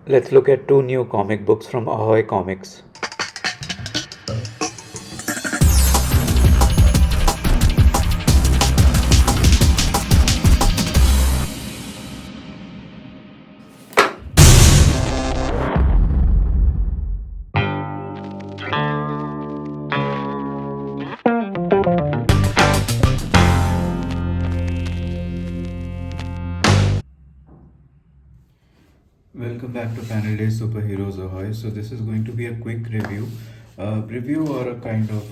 Let's look at two new comic books from Ahoy Comics. Welcome back to Panel Day Superheroes Ahoy. So this is going to be a quick review or a kind of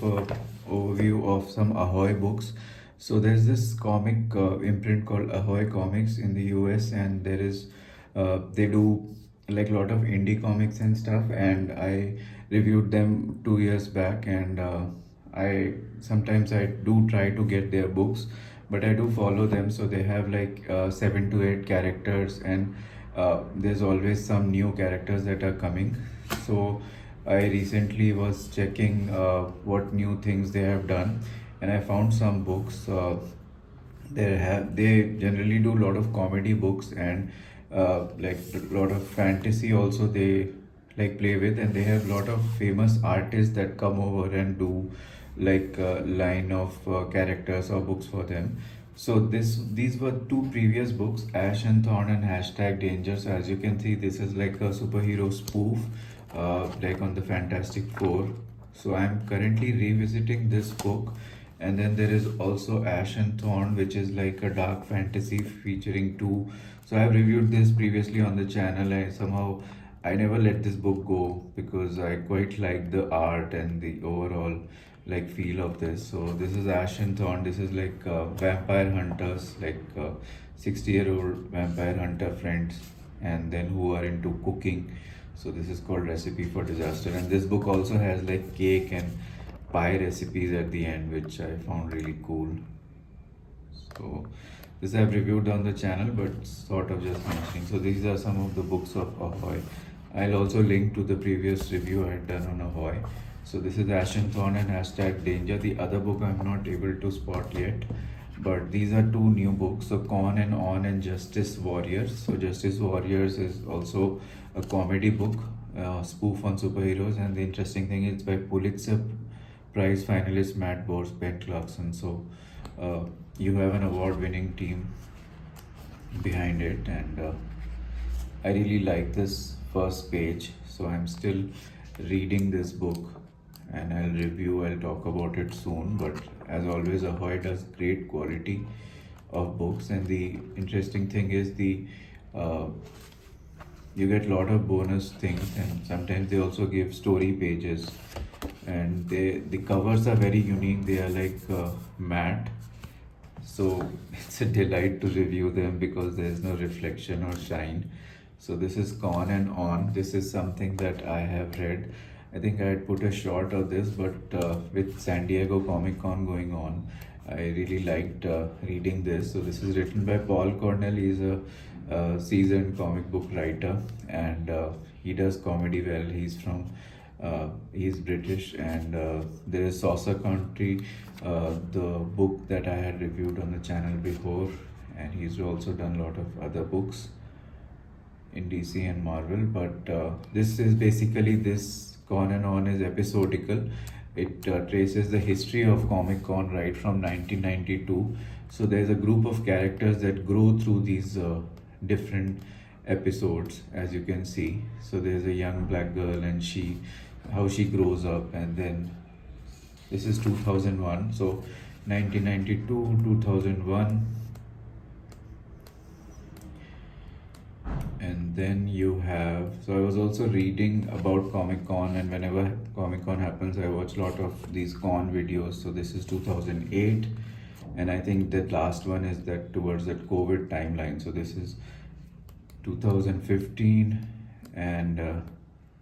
overview of some Ahoy books. So there's this comic imprint called Ahoy Comics in the US, and they do like a lot of indie comics and stuff. And I reviewed them 2 years back, and I sometimes I do try to get their books, but I do follow them. So they have like 7 to 8 characters, and there's always some new characters that are coming. So I recently was checking what new things they have done, and I found some books. They generally do a lot of comedy books, and like a lot of fantasy also they like play with, and they have a lot of famous artists that come over and do like a line of characters or books for them. So these were two previous books, Ash and Thorne and Hashtag Danger. So as you can see, this is like a superhero spoof, like on the Fantastic Four. So I'm currently revisiting this book, and then there is also Ash and Thorn, which is like a dark fantasy featuring two. So I've reviewed this previously on the channel. I never let this book go because I quite like the art and the overall like feel of this. So this is Ash and Thorn. This is like vampire hunters, like 60-year-old vampire hunter friends, and then who are into cooking. So this is called Recipe for Disaster, and this book also has like cake and pie recipes at the end, which I found really cool. So this I've reviewed on the channel, but sort of just mentioning. So these are some of the books of Ahoy. I'll also link to the previous review I had done on Ahoy. So this is Ashen Thorn and Hashtag Danger. The other book I'm not able to spot yet, but these are two new books. So Con and On and Justice Warriors. So Justice Warriors is also a comedy book, spoof on superheroes, and the interesting thing is by Pulitzer Prize finalist Matt Bohr's Ben Clarkson. So you have an award-winning team behind it, and I really like this first page. So I'm still reading this book, and I'll talk about it soon. But as always, Ahoy does great quality of books, and the interesting thing is the uh, you get a lot of bonus things, and sometimes they also give story pages, and the covers are very unique. They are like matte, so it's a delight to review them because there's no reflection or shine. So this is Con and On. This is something that I have read. I think I had put a short of this, but with San Diego Comic Con going on, I really liked reading this. So this is written by Paul Cornell. He's a seasoned comic book writer, and he does comedy well. He's British, and there is Saucer Country, the book that I had reviewed on the channel before, and he's also done a lot of other books in DC and Marvel. But this is basically this Con and On is episodical. It traces the history of Comic Con right from 1992. So there's a group of characters that grow through these different episodes, as you can see. So there's a young black girl, and how she grows up, and then this is 2001. So 1992, 2001, and then you have. So I was also reading about Comic Con, and whenever Comic Con happens, I watch a lot of these con videos. So this is 2008, and I think that last one is that towards that COVID timeline. So this is 2015, and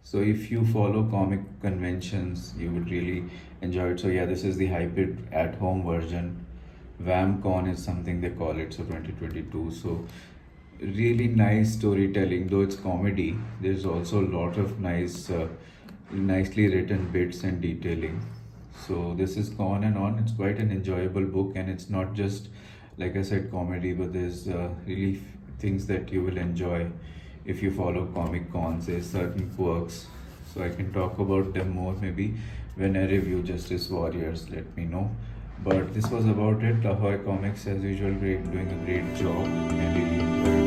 so if you follow comic conventions, you would really enjoy it. So yeah, this is the hybrid at-home version. VamCon is something they call it. So 2022. So really nice storytelling, though it's comedy. There's also a lot of nicely written bits and detailing. So this is Con and On. It's quite an enjoyable book, and it's not just like I said comedy, but there's really things that you will enjoy if you follow Comic Cons, there's certain quirks. So I can talk about them more maybe when I review Justice Warriors. Let me know. But this was about it. Ahoy Comics, as usual, doing a great job. I really enjoyed